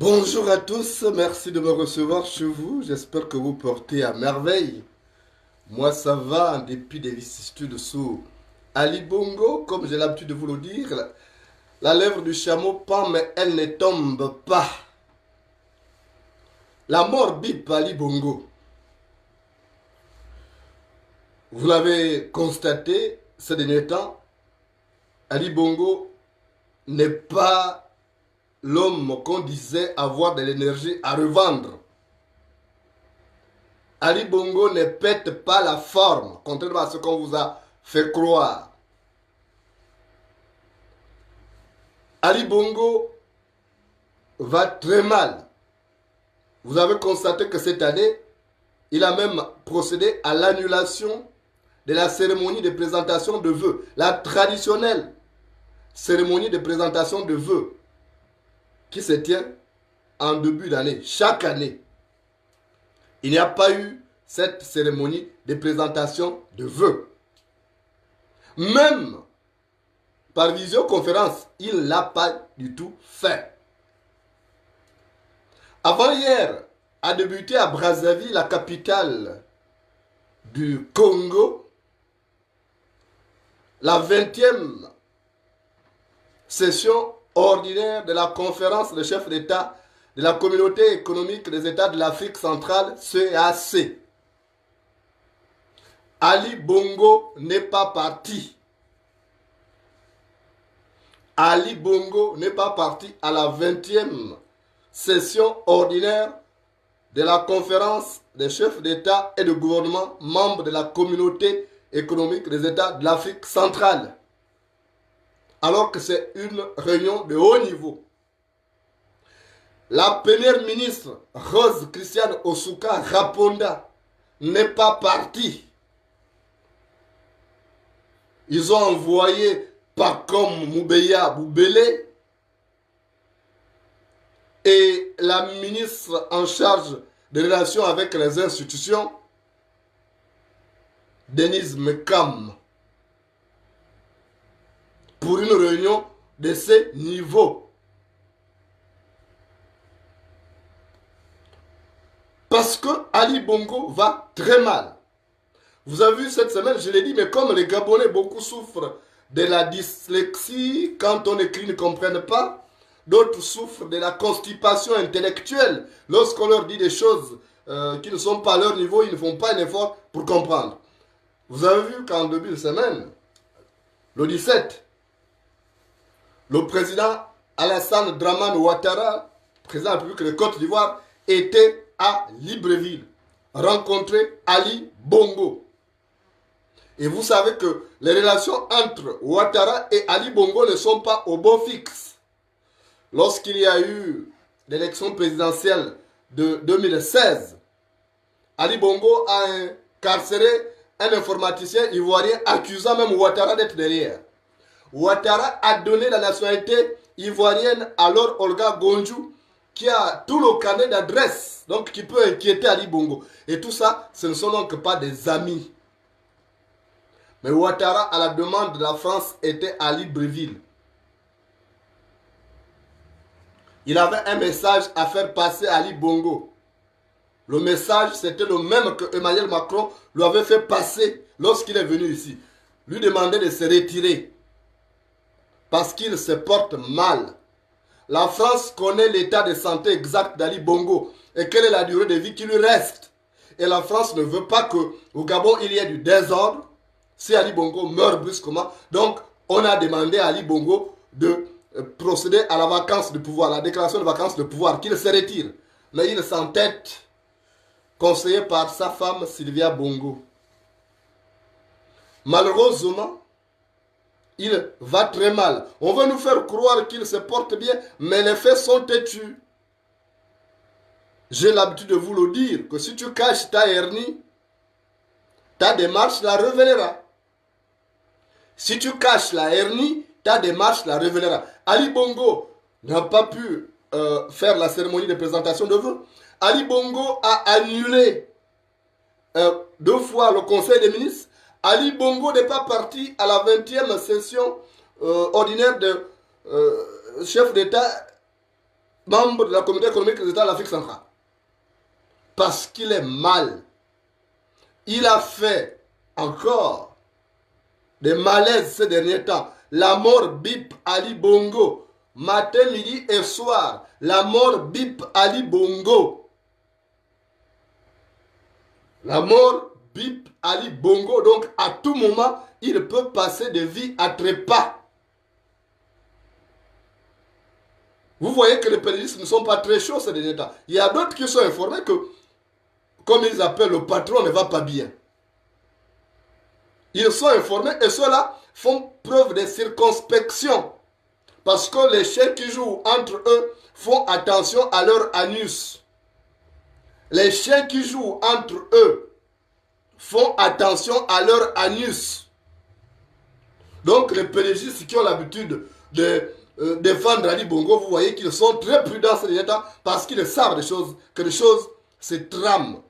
Bonjour à tous, merci de me recevoir chez vous. J'espère que vous portez à merveille. Moi ça va en dépit des vicissitudes sous Ali Bongo, comme j'ai l'habitude de vous le dire. La lèvre du chameau pend mais elle ne tombe pas. La mort bip Ali Bongo. Vous l'avez constaté ces derniers temps, Ali Bongo n'est pas l'homme qu'on disait avoir de l'énergie à revendre. Ali Bongo ne pète pas la forme, contrairement à ce qu'on vous a fait croire. Ali Bongo va très mal. Vous avez constaté que cette année, il a même procédé à l'annulation de la cérémonie de présentation de vœux, la traditionnelle cérémonie de présentation de vœux qui se tient en début d'année, chaque année. Il n'y a pas eu cette cérémonie de présentation de vœux. Même par visioconférence, il ne l'a pas du tout fait. Avant-hier, a débuté à Brazzaville, la capitale du Congo, la 20e session ordinaire de la conférence des chefs d'État de la communauté économique des États de l'Afrique centrale, CEAC. Ali Bongo n'est pas parti. Ali Bongo n'est pas parti à la 20e session ordinaire de la conférence des chefs d'État et de gouvernement membres de la communauté économique des États de l'Afrique centrale. Alors que c'est une réunion de haut niveau. La première ministre Rose Christiane Osuka Raponda n'est pas partie. Ils ont envoyé Pacom Moubeya Boubele et la ministre en charge des relations avec les institutions, Denise Mekam, pour une réunion de ce niveau. Parce que Ali Bongo va très mal. Vous avez vu cette semaine, je l'ai dit, mais comme les Gabonais, beaucoup souffrent de la dyslexie, quand on écrit, ils ne comprennent pas. D'autres souffrent de la constipation intellectuelle. Lorsqu'on leur dit des choses qui ne sont pas à leur niveau, ils ne font pas un effort pour comprendre. Vous avez vu qu'en début de semaine, le 17, le président Alassane Dramane Ouattara, président de la République de Côte d'Ivoire, était à Libreville, rencontrer Ali Bongo. Et vous savez que les relations entre Ouattara et Ali Bongo ne sont pas au beau fixe. Lorsqu'il y a eu l'élection présidentielle de 2016, Ali Bongo a incarcéré un informaticien ivoirien accusant même Ouattara d'être derrière. Ouattara a donné la nationalité ivoirienne à Lord Olga Gonjou, qui a tout le carnet d'adresse, donc qui peut inquiéter Ali Bongo. Et tout ça, ce ne sont donc pas des amis. Mais Ouattara, à la demande de la France, était à Libreville. Il avait un message à faire passer à Ali Bongo. Le message, c'était le même que Emmanuel Macron lui avait fait passer lorsqu'il est venu ici. Lui demander de se retirer parce qu'il se porte mal. La France connaît l'état de santé exact d'Ali Bongo et quelle est la durée de vie qui lui reste. Et la France ne veut pas qu'au Gabon, il y ait du désordre si Ali Bongo meurt brusquement. Donc, on a demandé à Ali Bongo de procéder à la vacance de pouvoir, la déclaration de vacance de pouvoir, qu'il se retire. Mais il s'entête, conseillé par sa femme Sylvia Bongo. Malheureusement, il va très mal. On veut nous faire croire qu'il se porte bien, mais les faits sont têtus. J'ai l'habitude de vous le dire, que si tu caches ta hernie, ta démarche la révélera. Si tu caches la hernie, ta démarche la révélera. Ali Bongo n'a pas pu faire la cérémonie de présentation de vœux. Ali Bongo a annulé 2 fois le conseil des ministres. Ali Bongo n'est pas parti à la 20e session ordinaire de chef d'État, membre de la communauté économique des États de l'Afrique centrale. Parce qu'il est mal. Il a fait encore des malaises ces derniers temps. La mort bip Ali Bongo. Matin, midi et soir. La mort bip Ali Bongo. La mort bip Ali Bongo. Donc, à tout moment, il peut passer de vie à trépas. Vous voyez que les pédalistes ne sont pas très chauds ces derniers temps. Il y a d'autres qui sont informés que, comme ils appellent, le patron ne va pas bien. Ils sont informés et ceux-là font preuve de circonspection. Parce que les chiens qui jouent entre eux font attention à leur anus. Les chiens qui jouent entre eux font attention à leur anus. Donc les pédagistes qui ont l'habitude de défendre Ali Bongo, vous voyez qu'ils sont très prudents ces derniers temps parce qu'ils savent que les choses se trament.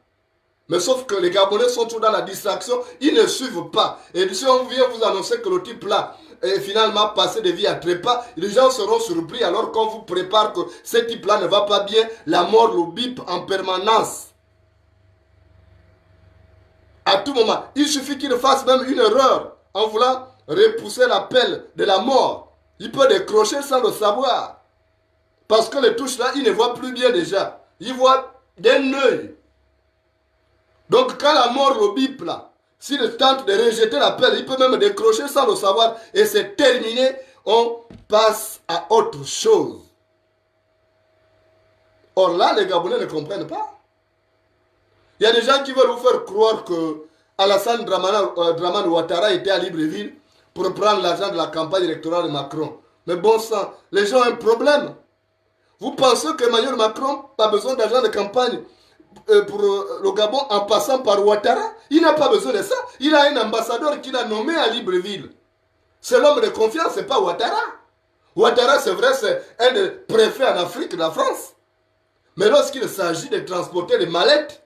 Mais sauf que les Gabonais sont toujours dans la distraction, ils ne suivent pas. Et si on vient vous annoncer que le type là est finalement passé de vie à trépas, les gens seront surpris alors qu'on vous prépare que ce type là ne va pas bien, la mort le bip en permanence. À tout moment, il suffit qu'il fasse même une erreur en voulant repousser l'appel de la mort. Il peut décrocher sans le savoir. Parce que les touches là, il ne voit plus bien déjà. Il voit d'un œil. Donc quand la mort le bip là, s'il tente de rejeter l'appel, il peut même décrocher sans le savoir. Et c'est terminé, on passe à autre chose. Or là, les Gabonais ne comprennent pas. Il y a des gens qui veulent vous faire croire que Alassane Dramane Ouattara était à Libreville pour prendre l'argent de la campagne électorale de Macron. Mais bon sang, les gens ont un problème. Vous pensez qu'Emmanuel Macron a besoin d'argent de campagne pour le Gabon en passant par Ouattara? Il n'a pas besoin de ça. Il a un ambassadeur qu'il a nommé à Libreville. C'est l'homme de confiance, ce n'est pas Ouattara. Ouattara, c'est vrai, c'est un des préfets en Afrique de la France. Mais lorsqu'il s'agit de transporter les mallettes,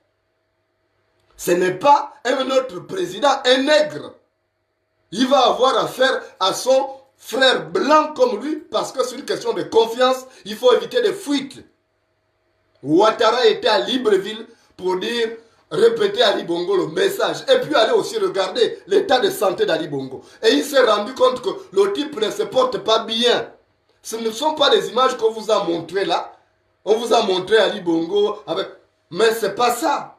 ce n'est pas un autre président, un nègre. Il va avoir affaire à son frère blanc comme lui parce que c'est une question de confiance. Il faut éviter des fuites. Ouattara était à Libreville pour dire, répéter à Ali Bongo le message. Et puis aller aussi regarder l'état de santé d'Ali Bongo. Et il s'est rendu compte que le type ne se porte pas bien. Ce ne sont pas les images qu'on vous a montrées là. On vous a montré Ali Bongo avec... Mais ce n'est pas ça.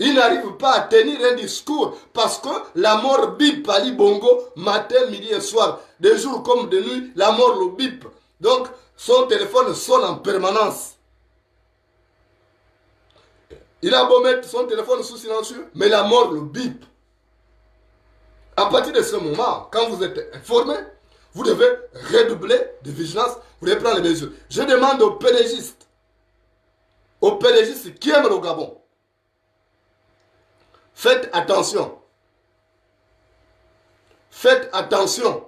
Il n'arrive pas à tenir un discours parce que la mort bip Ali Bongo matin, midi et soir. De jour comme de nuit, la mort le bip. Donc, son téléphone sonne en permanence. Il a beau mettre son téléphone sous silencieux, mais la mort le bip. À partir de ce moment, quand vous êtes informé, vous devez redoubler de vigilance, vous devez prendre les mesures. Je demande aux PDGistes qui aiment le Gabon, faites attention. Faites attention.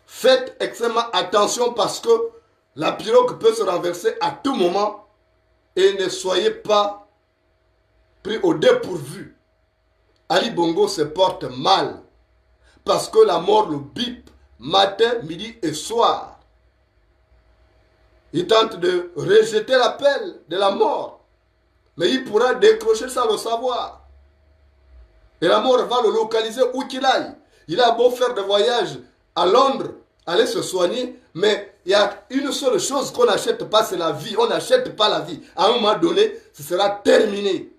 Faites extrêmement attention parce que la pirogue peut se renverser à tout moment et ne soyez pas pris au dépourvu. Ali Bongo se porte mal parce que la mort le bip matin, midi et soir. Il tente de rejeter l'appel de la mort, mais il pourra décrocher sans le savoir. Et la mort va le localiser où qu'il aille. Il a beau faire des voyages à Londres, aller se soigner, mais il y a une seule chose qu'on n'achète pas, c'est la vie. On n'achète pas la vie. À un moment donné, ce sera terminé.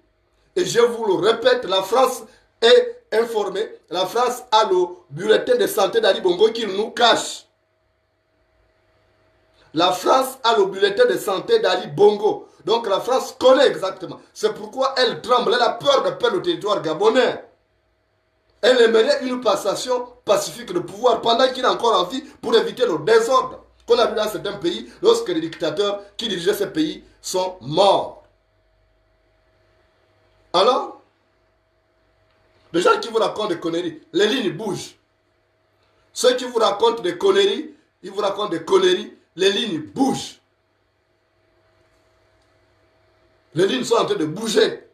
Et je vous le répète, la France est informée. La France a le bulletin de santé d'Ali Bongo qu'il nous cache. La France a le bulletin de santé d'Ali Bongo. Donc la France connaît exactement. C'est pourquoi elle tremble. Elle a peur de perdre le territoire gabonais. Elle aimerait une passation pacifique de pouvoir pendant qu'il est encore en vie pour éviter le désordre qu'on a vu dans certains pays lorsque les dictateurs qui dirigeaient ces pays sont morts. Alors, les gens qui vous racontent des conneries, les lignes bougent. Ceux qui vous racontent des conneries, ils vous racontent des conneries, les lignes bougent. Les lignes sont en train de bouger.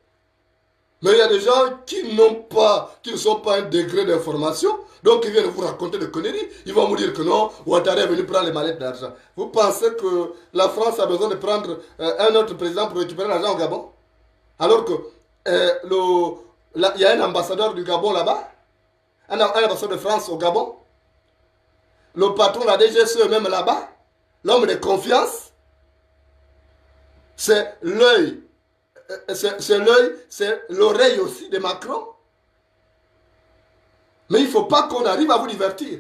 Mais il y a des gens qui ne sont pas un degré d'information, donc ils viennent vous raconter des conneries. Ils vont vous dire que non, Ouattara est venu prendre les mallettes d'argent. Vous pensez que la France a besoin de prendre un autre président pour récupérer l'argent au Gabon? Alors que il y a un ambassadeur du Gabon là-bas, un ambassadeur de France au Gabon, le patron de la DGSE même là-bas, l'homme de confiance, c'est l'œil. C'est l'œil, c'est l'oreille aussi de Macron. Mais il ne faut pas qu'on arrive à vous divertir.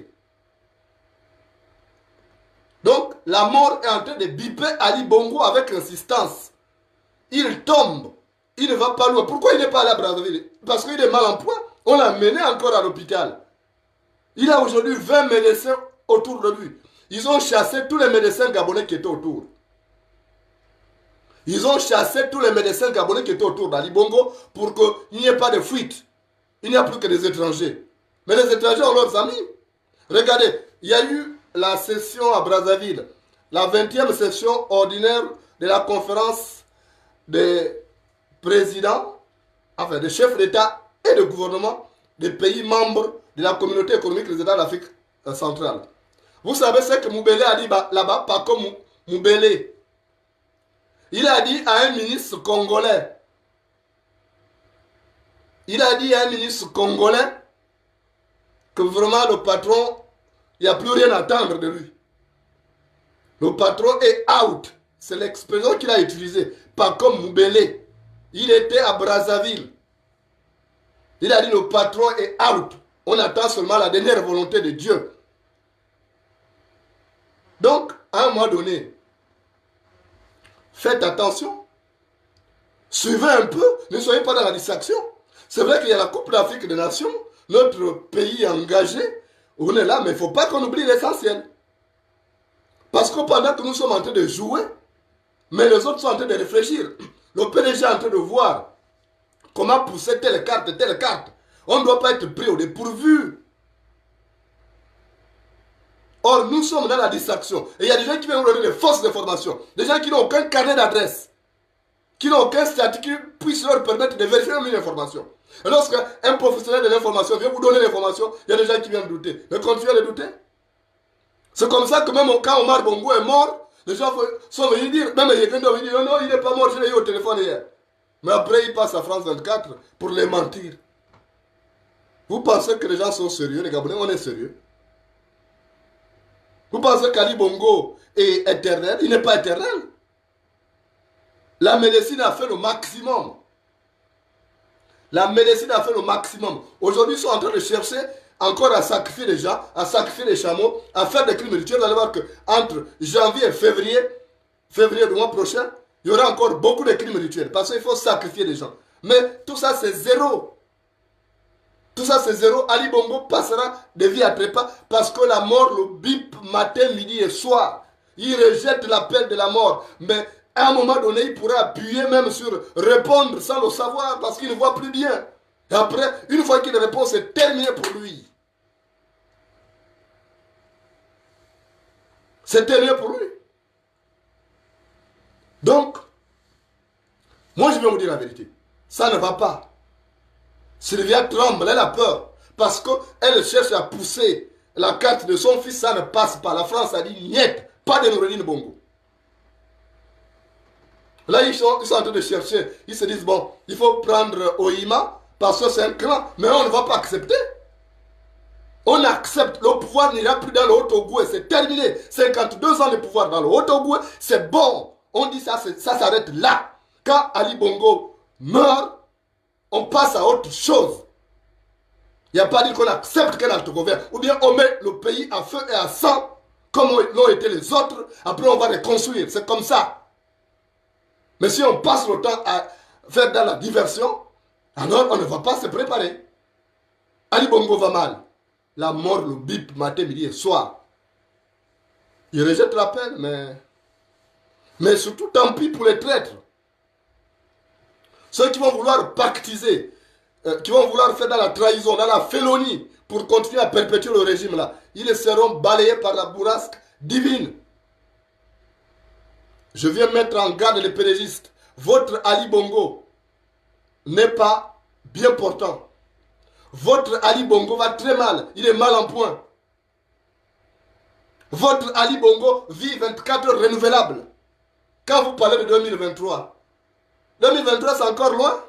Donc, la mort est en train de biper Ali Bongo avec insistance. Il tombe. Il ne va pas loin. Pourquoi il n'est pas allé à Brazzaville? Parce qu'il est mal en point. On l'a mené encore à l'hôpital. Il a aujourd'hui 20 médecins autour de lui. Ils ont chassé tous les médecins gabonais qui étaient autour. Ils ont chassé tous les médecins gabonais qui étaient autour d'Ali Bongo pour qu'il n'y ait pas de fuite. Il n'y a plus que des étrangers. Mais les étrangers ont leurs amis. Regardez, il y a eu la session à Brazzaville, la 20e session ordinaire de la conférence des présidents, enfin des chefs d'État et de gouvernement des pays membres de la communauté économique des États d'Afrique centrale. Vous savez ce que Moubele a dit là-bas, pas comme Moubele. Il a dit à un ministre congolais, que vraiment le patron, il n'y a plus rien à attendre de lui. Le patron est out. C'est l'expression qu'il a utilisée. Pas comme Moubele. Il était à Brazzaville. Il a dit le patron est out. On attend seulement la dernière volonté de Dieu. Donc, à un moment donné, faites attention. Suivez un peu. Ne soyez pas dans la distraction. C'est vrai qu'il y a la Coupe d'Afrique des Nations. Notre pays engagé. On est là, mais il ne faut pas qu'on oublie l'essentiel. Parce que pendant que nous sommes en train de jouer, mais les autres sont en train de réfléchir. Le PDG est en train de voir comment pousser telle carte. On ne doit pas être pris au dépourvu. Or, nous sommes dans la distraction. Et il y a des gens qui viennent nous donner des fausses informations. Des gens qui n'ont aucun carnet d'adresse. Qui n'ont aucun statut qui puisse leur permettre de vérifier une information. Et lorsqu'un professionnel de l'information vient vous donner l'information, il y a des gens qui viennent douter. Mais continuez de douter. C'est comme ça que même quand Omar Bongo est mort, les gens sont venus dire, même quelqu'un doit venir dire, non, il n'est pas mort, je l'ai eu au téléphone hier. Mais après, il passe à France 24 pour les mentir. Vous pensez que les gens sont sérieux, les Gabonais, on est sérieux. Vous pensez qu'Ali Bongo est éternel? Il n'est pas éternel. La médecine a fait le maximum. La médecine a fait le maximum. Aujourd'hui, ils sont en train de chercher encore à sacrifier les gens, à sacrifier les chameaux, à faire des crimes rituels. Vous allez voir qu'entre janvier et février du mois prochain, il y aura encore beaucoup de crimes rituels. Parce qu'il faut sacrifier les gens. Mais tout ça, c'est zéro. Tout ça, c'est zéro. Ali Bongo passera de vie à trépas parce que la mort le bip matin, midi et soir. Il rejette l'appel de la mort. Mais à un moment donné, il pourra appuyer même sur répondre sans le savoir parce qu'il ne voit plus bien. Et après, une fois qu'il répond, c'est terminé pour lui. C'est terminé pour lui. Donc, moi je vais vous dire la vérité. Ça ne va pas. Sylvia tremble, elle a peur. Parce qu'elle cherche à pousser la carte de son fils, ça ne passe pas. La France a dit, niet, pas de Noureddine Bongo. Là, ils sont en train de chercher. Ils se disent, bon, il faut prendre Oima, parce que c'est un clan. Mais on ne va pas accepter. On accepte. Le pouvoir n'ira plus dans le Haut-Ogooué. C'est terminé. 52 ans de pouvoir dans le Haut-Ogooué. C'est bon. On dit ça, ça s'arrête là. Quand Ali Bongo meurt, on passe à autre chose. Il n'y a pas dit qu'on accepte qu'un acte gouverne. Ou bien on met le pays à feu et à sang, comme l'ont été les autres. Après, on va reconstruire. C'est comme ça. Mais si on passe le temps à faire dans la diversion, alors on ne va pas se préparer. Ali Bongo va mal. La mort le bip matin, midi et soir. Il rejette l'appel, mais surtout tant pis pour les traîtres. Ceux qui vont vouloir pactiser, qui vont vouloir faire dans la trahison, dans la félonie, pour continuer à perpétuer le régime là, ils seront balayés par la bourrasque divine. Je viens mettre en garde les pédégistes. Votre Ali Bongo n'est pas bien portant. Votre Ali Bongo va très mal. Il est mal en point. Votre Ali Bongo vit 24 heures renouvelables. Quand vous parlez de 2023, 2023 c'est encore loin.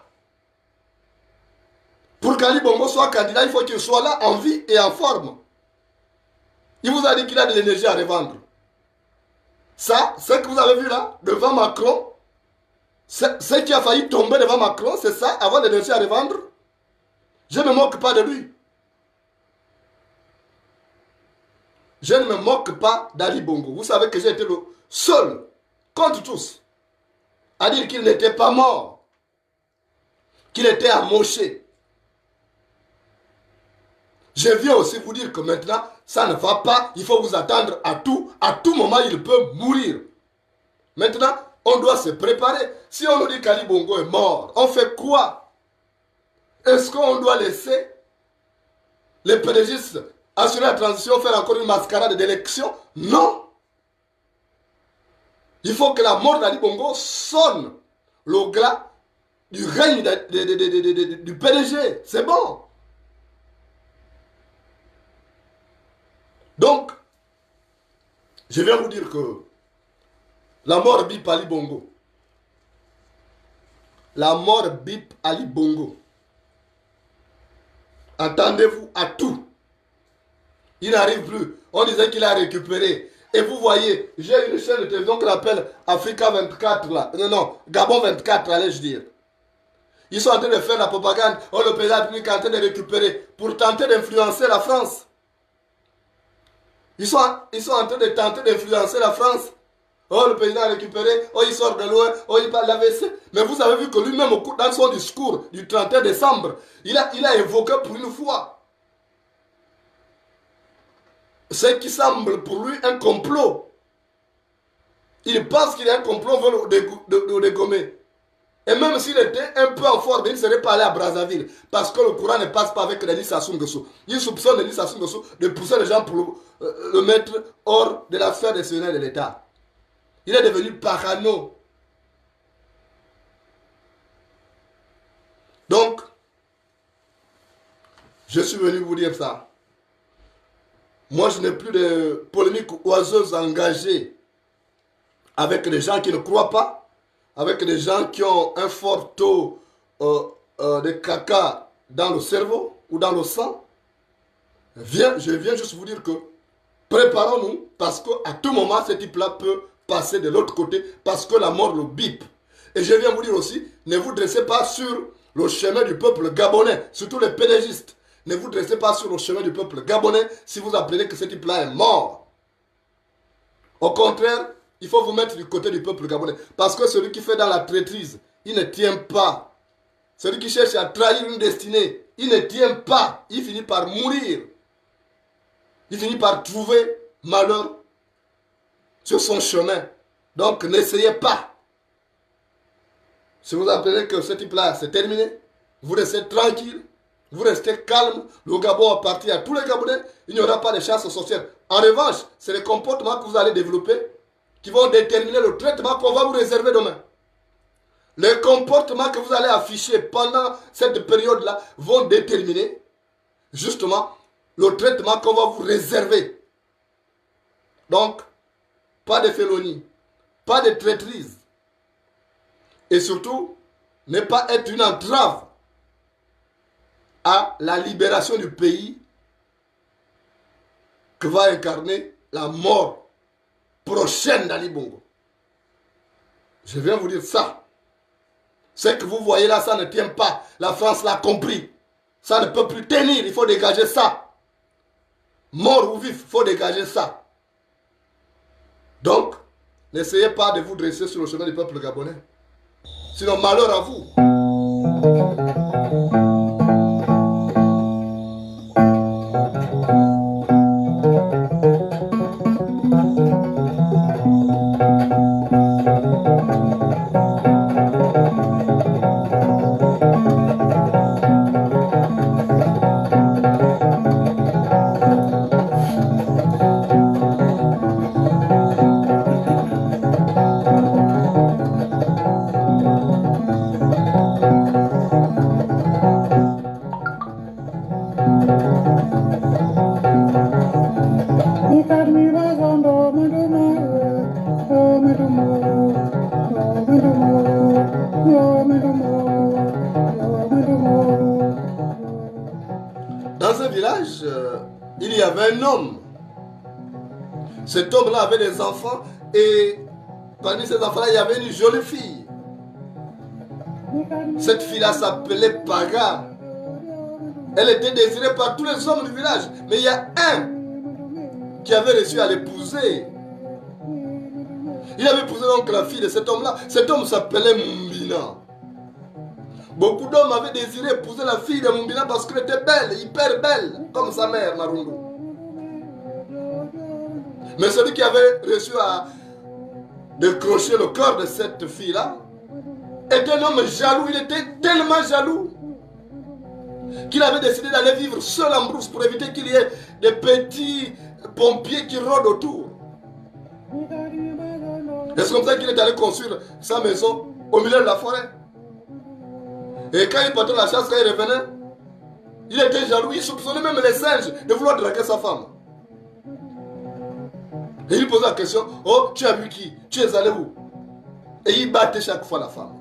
Pour qu'Ali Bongo soit candidat, il faut qu'il soit là en vie et en forme. Il vous a dit qu'il a de l'énergie à revendre. Ça, ce que vous avez vu là, devant Macron, ce qui a failli tomber devant Macron, c'est ça, avoir de l'énergie à revendre. Je ne me moque pas de lui. Je ne me moque pas d'Ali Bongo. Vous savez que j'ai été le seul, contre tous, à dire qu'il n'était pas mort, qu'il était amoché. Je viens aussi vous dire que maintenant, ça ne va pas, il faut vous attendre à tout moment, il peut mourir. Maintenant, on doit se préparer. Si on nous dit qu'Ali Bongo est mort, on fait quoi? Est-ce qu'on doit laisser les pédégistes assurer la transition, faire encore une mascarade d'élection? Non. Il faut que la mort d'Ali Bongo sonne. le glas du règne du PDG. C'est bon. Donc, je viens vous dire que la mort bip Ali Bongo. La mort bip Ali Bongo. Attendez-vous à tout. Il n'arrive plus. On disait qu'il a récupéré. Et vous voyez, j'ai une chaîne de télévision qu'on appelle Africa 24 là. Non, Gabon 24, allez-je dire. Ils sont en train de faire la propagande. Oh, le président est en train de récupérer pour tenter d'influencer la France. Ils sont en train de tenter d'influencer la France. Oh, le président a récupéré. Oh, il sort de loin. Oh, il parle de l'AVC. Mais vous avez vu que lui-même, dans son discours du 31 décembre, il a évoqué pour une fois ce qui semble pour lui un complot. Il pense qu'il y a un complot, on veut le dégommer. Et même s'il était un peu en forme, il ne serait pas allé à Brazzaville. Parce que le courant ne passe pas avec Denis Sassou Nguesso. Il soupçonne Denis Sassou Nguesso de pousser les gens pour le mettre hors de la sphère décisionnelle de l'État. Il est devenu parano. Donc, je suis venu vous dire ça. Moi, je n'ai plus de polémiques oiseuses engagées avec les gens qui ne croient pas, avec les gens qui ont un fort taux de caca dans le cerveau ou dans le sang. Je viens juste vous dire que préparons-nous parce qu'à tout moment, ce type-là peut passer de l'autre côté parce que la mort le bip. Et je viens vous dire aussi, ne vous dressez pas sur le chemin du peuple gabonais, surtout les pédégistes. Ne vous dressez pas sur le chemin du peuple gabonais si vous apprenez que ce type-là est mort. Au contraire, il faut vous mettre du côté du peuple gabonais. Parce que celui qui fait dans la traîtrise, il ne tient pas. Celui qui cherche à trahir une destinée, il ne tient pas. Il finit par mourir. Il finit par trouver malheur sur son chemin. Donc n'essayez pas. Si vous apprenez que ce type-là, c'est terminé, vous restez tranquille, vous restez calme, le Gabon appartient à tous les Gabonais, il n'y aura pas de chasse aux sorcières. En revanche, c'est les comportements que vous allez développer qui vont déterminer le traitement qu'on va vous réserver demain. Les comportements que vous allez afficher pendant cette période-là vont déterminer justement le traitement qu'on va vous réserver. Donc, pas de félonie, pas de traîtrise. Et surtout, ne pas être une entrave à la libération du pays que va incarner la mort prochaine d'Ali Bongo. Je viens vous dire ça. Ce que vous voyez là, ça ne tient pas. La France l'a compris. Ça ne peut plus tenir, il faut dégager ça. Mort ou vif, il faut dégager ça. Donc, n'essayez pas de vous dresser sur le chemin du peuple gabonais. Sinon, malheur à vous. Dans un village, il y avait un homme. Cet homme-là avait des enfants et parmi ces enfants-là, il y avait une jolie fille. Cette fille-là s'appelait Paga. Elle était désirée par tous les hommes du village. Mais il y a un qui avait réussi à l'épouser. Il avait épousé donc la fille de cet homme-là. Cet homme s'appelait Mumbina. Beaucoup d'hommes avaient désiré épouser la fille de Mumbina parce qu'elle était belle, hyper belle, comme sa mère, Marundu. Mais celui qui avait réussi à décrocher le cœur de cette fille-là était un homme jaloux. Il était tellement jaloux qu'il avait décidé d'aller vivre seul en brousse pour éviter qu'il y ait des petits pompiers qui rôdent autour. Et c'est comme ça qu'il est allé construire sa maison au milieu de la forêt. Et quand il partait la chasse, quand il revenait, il était jaloux, il soupçonnait même les singes de vouloir draguer sa femme. Et il posait la question, oh, tu as vu qui? Tu es allé où? Et il battait chaque fois la femme.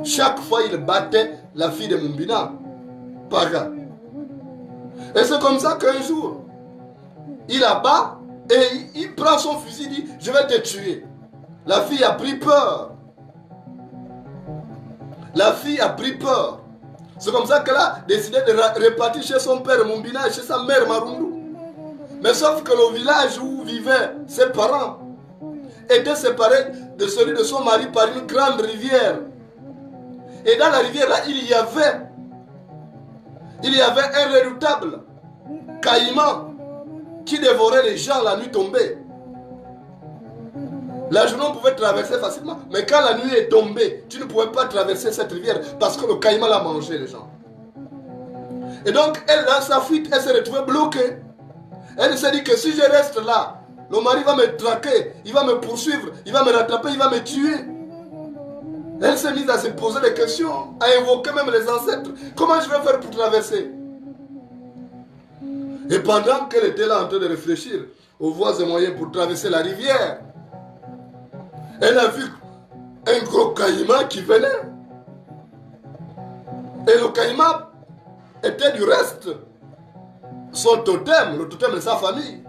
Chaque fois, il battait la fille de Mumbina. Paga. Et c'est comme ça qu'un jour, il abat et il prend son fusil, il dit, je vais te tuer. La fille a pris peur. La fille a pris peur. C'est comme ça qu'elle a décidé de repartir chez son père Mumbina et chez sa mère Marundu. Mais sauf que le village où vivaient ses parents était séparé de celui de son mari par une grande rivière. Et dans la rivière là, il y avait un redoutable caïman qui dévorait les gens la nuit tombée. La journée on pouvait traverser facilement, mais quand la nuit est tombée, tu ne pouvais pas traverser cette rivière parce que le caïman l'a mangé les gens. Et donc elle, dans sa fuite, elle s'est retrouvée bloquée. Elle s'est dit que si je reste là, le mari va me traquer, il va me poursuivre, il va me rattraper, il va me tuer. Elle s'est mise à se poser des questions, à invoquer même les ancêtres. Comment je vais faire pour traverser? Et pendant qu'elle était là en train de réfléchir aux voies et moyens pour traverser la rivière, elle a vu un gros caïman qui venait. Et le caïman était du reste son totem, le totem de sa famille.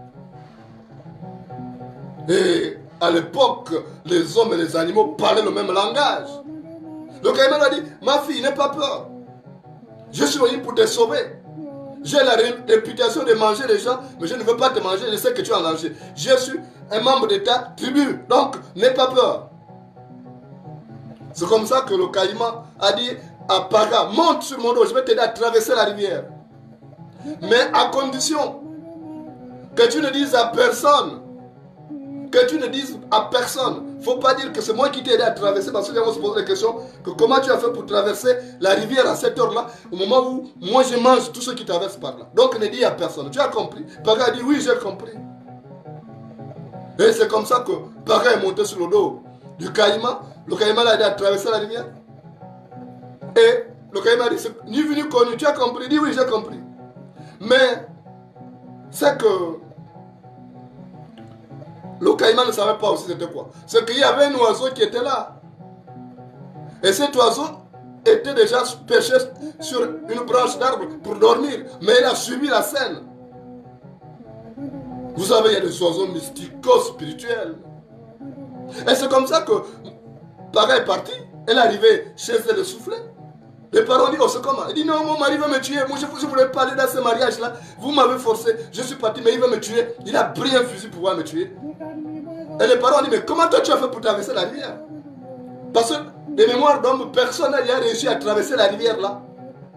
Et à l'époque, les hommes et les animaux parlaient le même langage. Le caïman a dit, ma fille, n'aie pas peur. Je suis venu pour te sauver. J'ai la réputation de manger les gens, mais je ne veux pas te manger, je sais que tu es en danger. Je suis un membre de ta tribu, donc n'aie pas peur. C'est comme ça que le caïman a dit à Paga, monte sur mon dos, je vais t'aider à traverser la rivière. Mais à condition que tu ne dises à personne, que tu ne dises à personne. Il ne faut pas dire que c'est moi qui t'ai aidé à traverser, parce que les gens vont se poser la question que comment tu as fait pour traverser la rivière à cette heure-là, au moment où moi je mange tous ceux qui traversent par là. Donc ne dis à personne. Tu as compris? Paga a dit oui, j'ai compris. Et c'est comme ça que Paga est monté sur le dos du caïman. Le caïman l'a aidé à traverser la rivière. Et le caïman a dit, ni venu connu, tu as compris? Il dit oui, j'ai compris. Mais c'est que le caïman ne savait pas aussi c'était quoi. C'est qu'il y avait un oiseau qui était là. Et cet oiseau était déjà perché sur une branche d'arbre pour dormir. Mais il a suivi la scène. Vous savez, il y a des oiseaux mystico-spirituels. Et c'est comme ça que Paga est parti. Elle est arrivée chez elle le soufflet. Les parents disent, oh c'est comment? Il dit, non, mon mari va me tuer. Moi je voulais pas aller dans ce mariage-là. Vous m'avez forcé. Je suis parti, mais il va me tuer. Il a pris un fusil pour pouvoir me tuer. Et les parents disent, mais comment toi tu as fait pour traverser la rivière? Parce que de mémoire d'homme, personne n'a réussi à traverser la rivière là.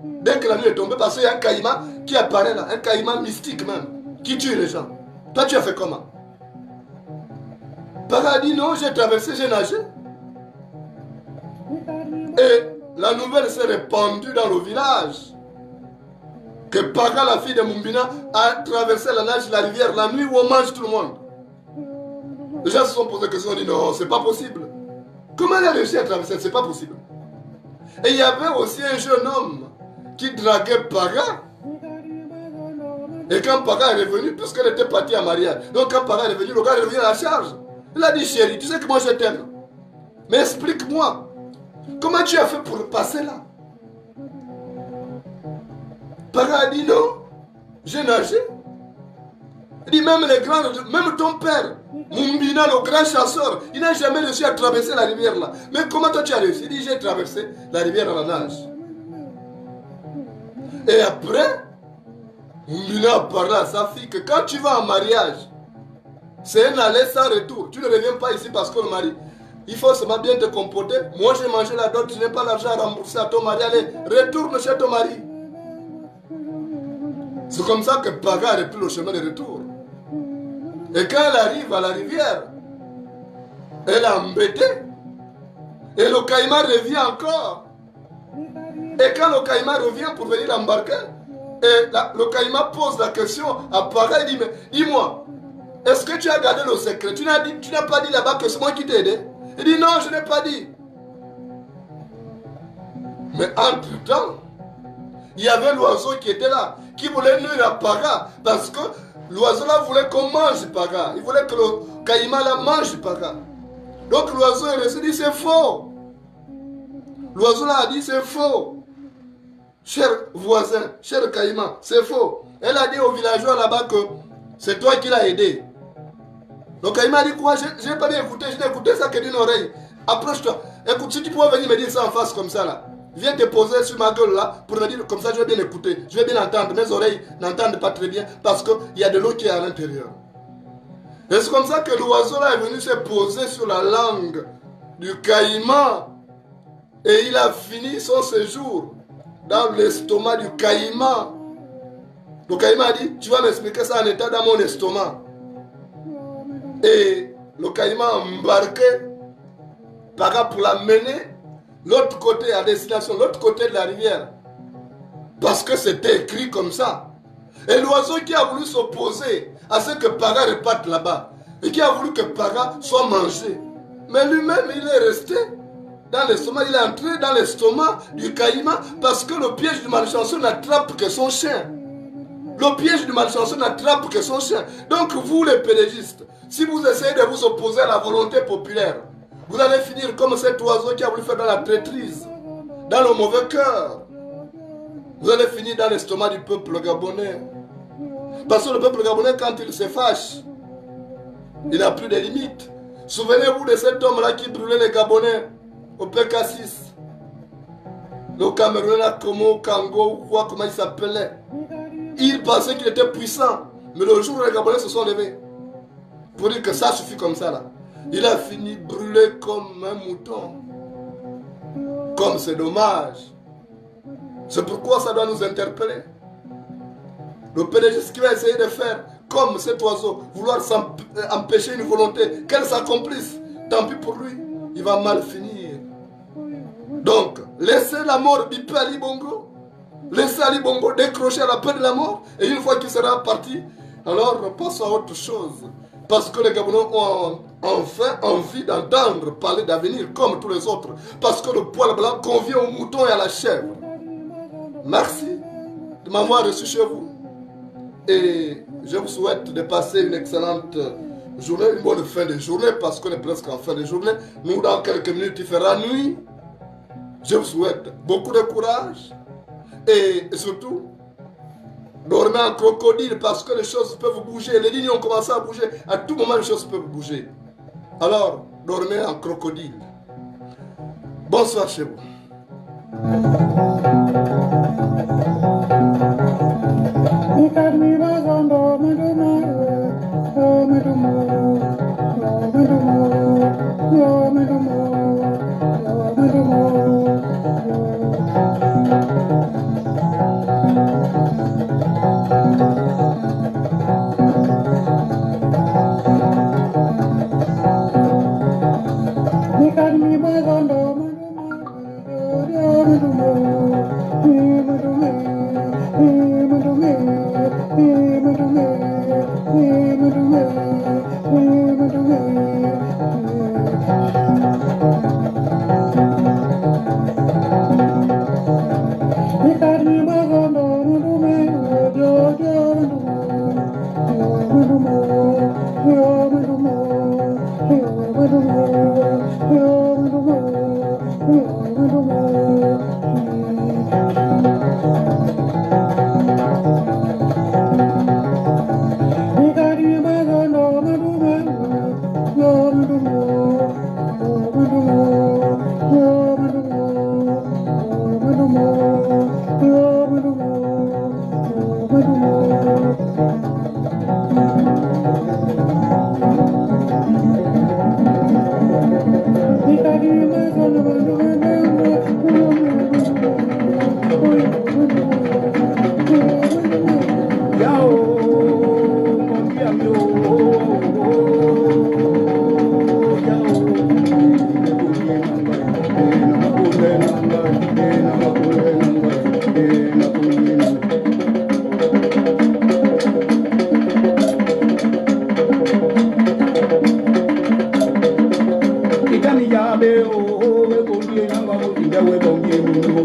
Dès que la nuit est tombée, parce qu'il y a un caïman qui apparaît là. Un caïman mystique même. Qui tue les gens. Toi tu as fait comment? Paga a dit, non, j'ai traversé, j'ai nagé. Et la nouvelle s'est répandue dans le village que Paga, la fille de Mumbina, a traversé la rivière la nuit où on mange tout le monde. Les gens se sont posés la question, on dit non, c'est pas possible. Comment elle a réussi à traverser? C'est pas possible. Et il y avait aussi un jeune homme qui draguait Paga. Et quand Paga est revenu, puisqu'elle était partie à mariage, donc quand Paga est revenu, le gars est revenu à la charge. Il a dit, chérie, tu sais que moi je t'aime. Mais explique-moi, comment tu as fait pour passer là? Paga a dit non, j'ai nagé. Il dit même les grands, même ton père, Mumbina, le grand chasseur, il n'a jamais réussi à traverser la rivière là. Mais comment toi tu as réussi? Il dit j'ai traversé la rivière à la nage. Et après, Mumbina a parlé à sa fille que quand tu vas en mariage, c'est un aller sans retour. Tu ne reviens pas ici parce que le mari, il faut seulement bien te comporter. Moi j'ai mangé la dot, tu n'as pas l'argent à rembourser à ton mari. Allez, retourne chez ton mari. C'est comme ça que Paga a repris le chemin de retour. Et quand elle arrive à la rivière, elle est embêtée. Et le caïman revient encore. Et quand le caïman revient pour venir embarquer, et le caïman pose la question à Paga, il dit, mais dis-moi, est-ce que tu as gardé le secret? Tu n'as pas dit là-bas que c'est moi qui t'ai aidé? Il dit non, je n'ai pas dit. Mais entre-temps, il y avait l'oiseau qui était là, qui voulait nuire à Para, parce que l'oiseau là voulait qu'on mange Para. Il voulait que le caïman là mange Para. Donc l'oiseau est resté, dit c'est faux. L'oiseau là a dit c'est faux. Cher voisin, cher caïman, c'est faux. Elle a dit aux villageois là-bas que c'est toi qui l'as aidé. Donc caïman a dit quoi? Je n'ai pas bien écouté, je n'ai écouté ça que d'une oreille. Approche-toi. Écoute, si tu pouvais venir me dire ça en face comme ça là. Viens te poser sur ma gueule là pour me dire comme ça je vais bien écouter, je vais bien entendre. Mes oreilles n'entendent pas très bien parce qu'il y a de l'eau qui est à l'intérieur. Et c'est comme ça que l'oiseau là est venu se poser sur la langue du caïman et il a fini son séjour dans l'estomac du caïman. Le caïman a dit, tu vas m'expliquer ça en état dans mon estomac. Et le caïman a embarqué pour l'amener l'autre côté à destination, l'autre côté de la rivière. Parce que c'était écrit comme ça. Et l'oiseau qui a voulu s'opposer à ce que Para reparte là-bas, et qui a voulu que Para soit mangé. Mais lui-même, il est resté dans l'estomac, il est entré dans l'estomac du caïman parce que le piège du malchanceux n'attrape que son chien. Le piège du malchanceux n'attrape que son chien. Donc vous les pédégistes, si vous essayez de vous opposer à la volonté populaire, vous allez finir comme cet oiseau qui a voulu faire dans la traîtrise, dans le mauvais cœur. Vous allez finir dans l'estomac du peuple gabonais. Parce que le peuple gabonais, quand il se fâche, il n'a plus de limites. Souvenez-vous de cet homme-là qui brûlait les Gabonais au PK6. Le Camerounais, Como, Kango, ou quoi, comment il s'appelait. Il pensait qu'il était puissant. Mais le jour où les Gabonais se sont levés, pour dire que ça suffit comme ça là, il a fini brûlé comme un mouton. Comme c'est dommage. C'est pourquoi ça doit nous interpeller. Le PDG, ce qu'il va essayer de faire, comme cet oiseau, vouloir empêcher une volonté, qu'elle s'accomplisse, tant pis pour lui, il va mal finir. Donc, laissez la mort biper Ali Bongo, laissez Ali Bongo décrocher à la paix de la mort, et une fois qu'il sera parti, alors passons à autre chose. Parce que les Gabonais ont enfin envie d'entendre parler d'avenir comme tous les autres. Parce que le poil blanc convient aux moutons et à la chèvre. Merci de m'avoir reçu chez vous. Et je vous souhaite de passer une excellente journée, une bonne fin de journée, parce qu'on est presque en fin de journée. Nous, dans quelques minutes, il fera nuit. Je vous souhaite beaucoup de courage. Et surtout, dormez en crocodile parce que les choses peuvent bouger. Les lignes ont commencé à bouger. À tout moment, les choses peuvent bouger. Alors, dormez en crocodile. Bonsoir chez vous. Thank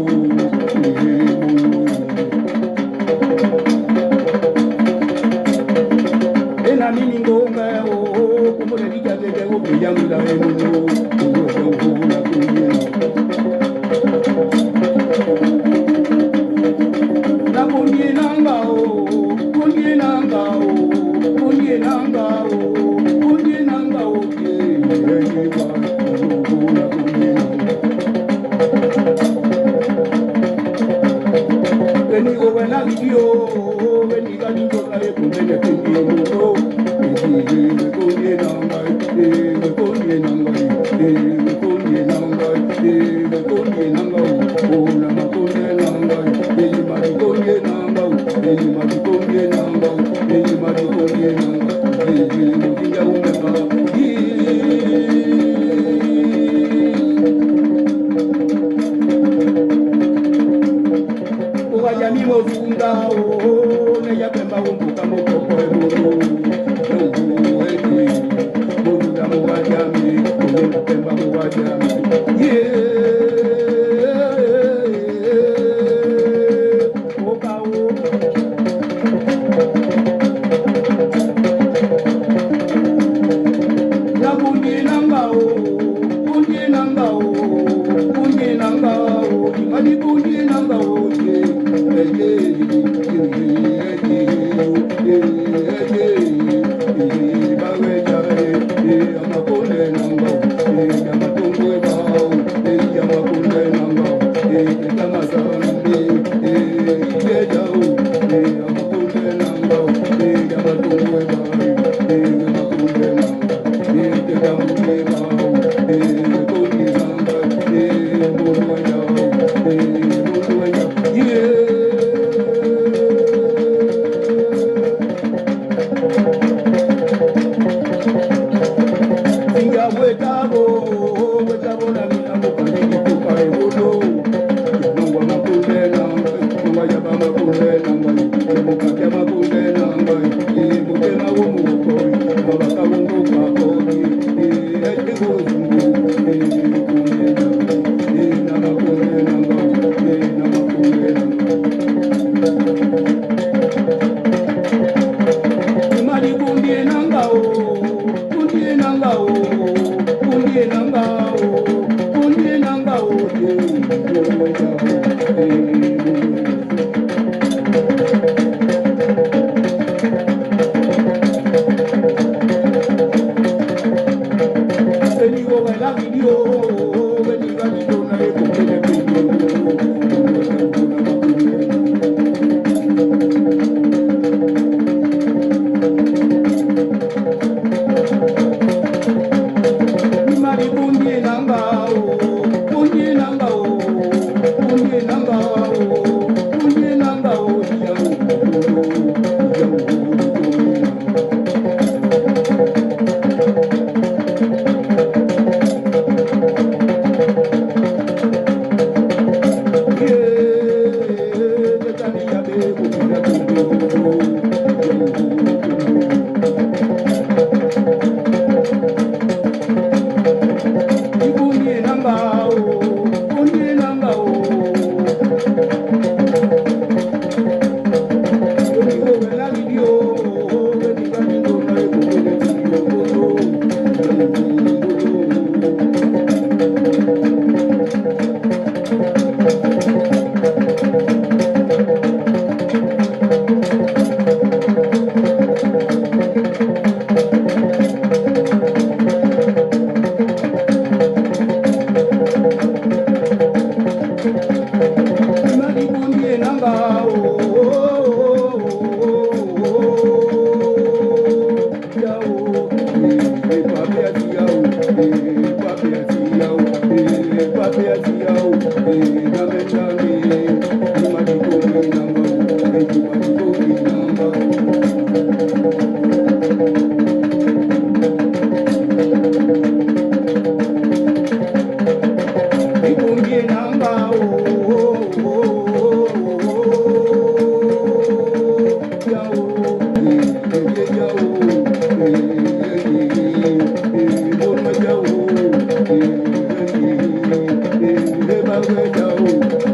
you.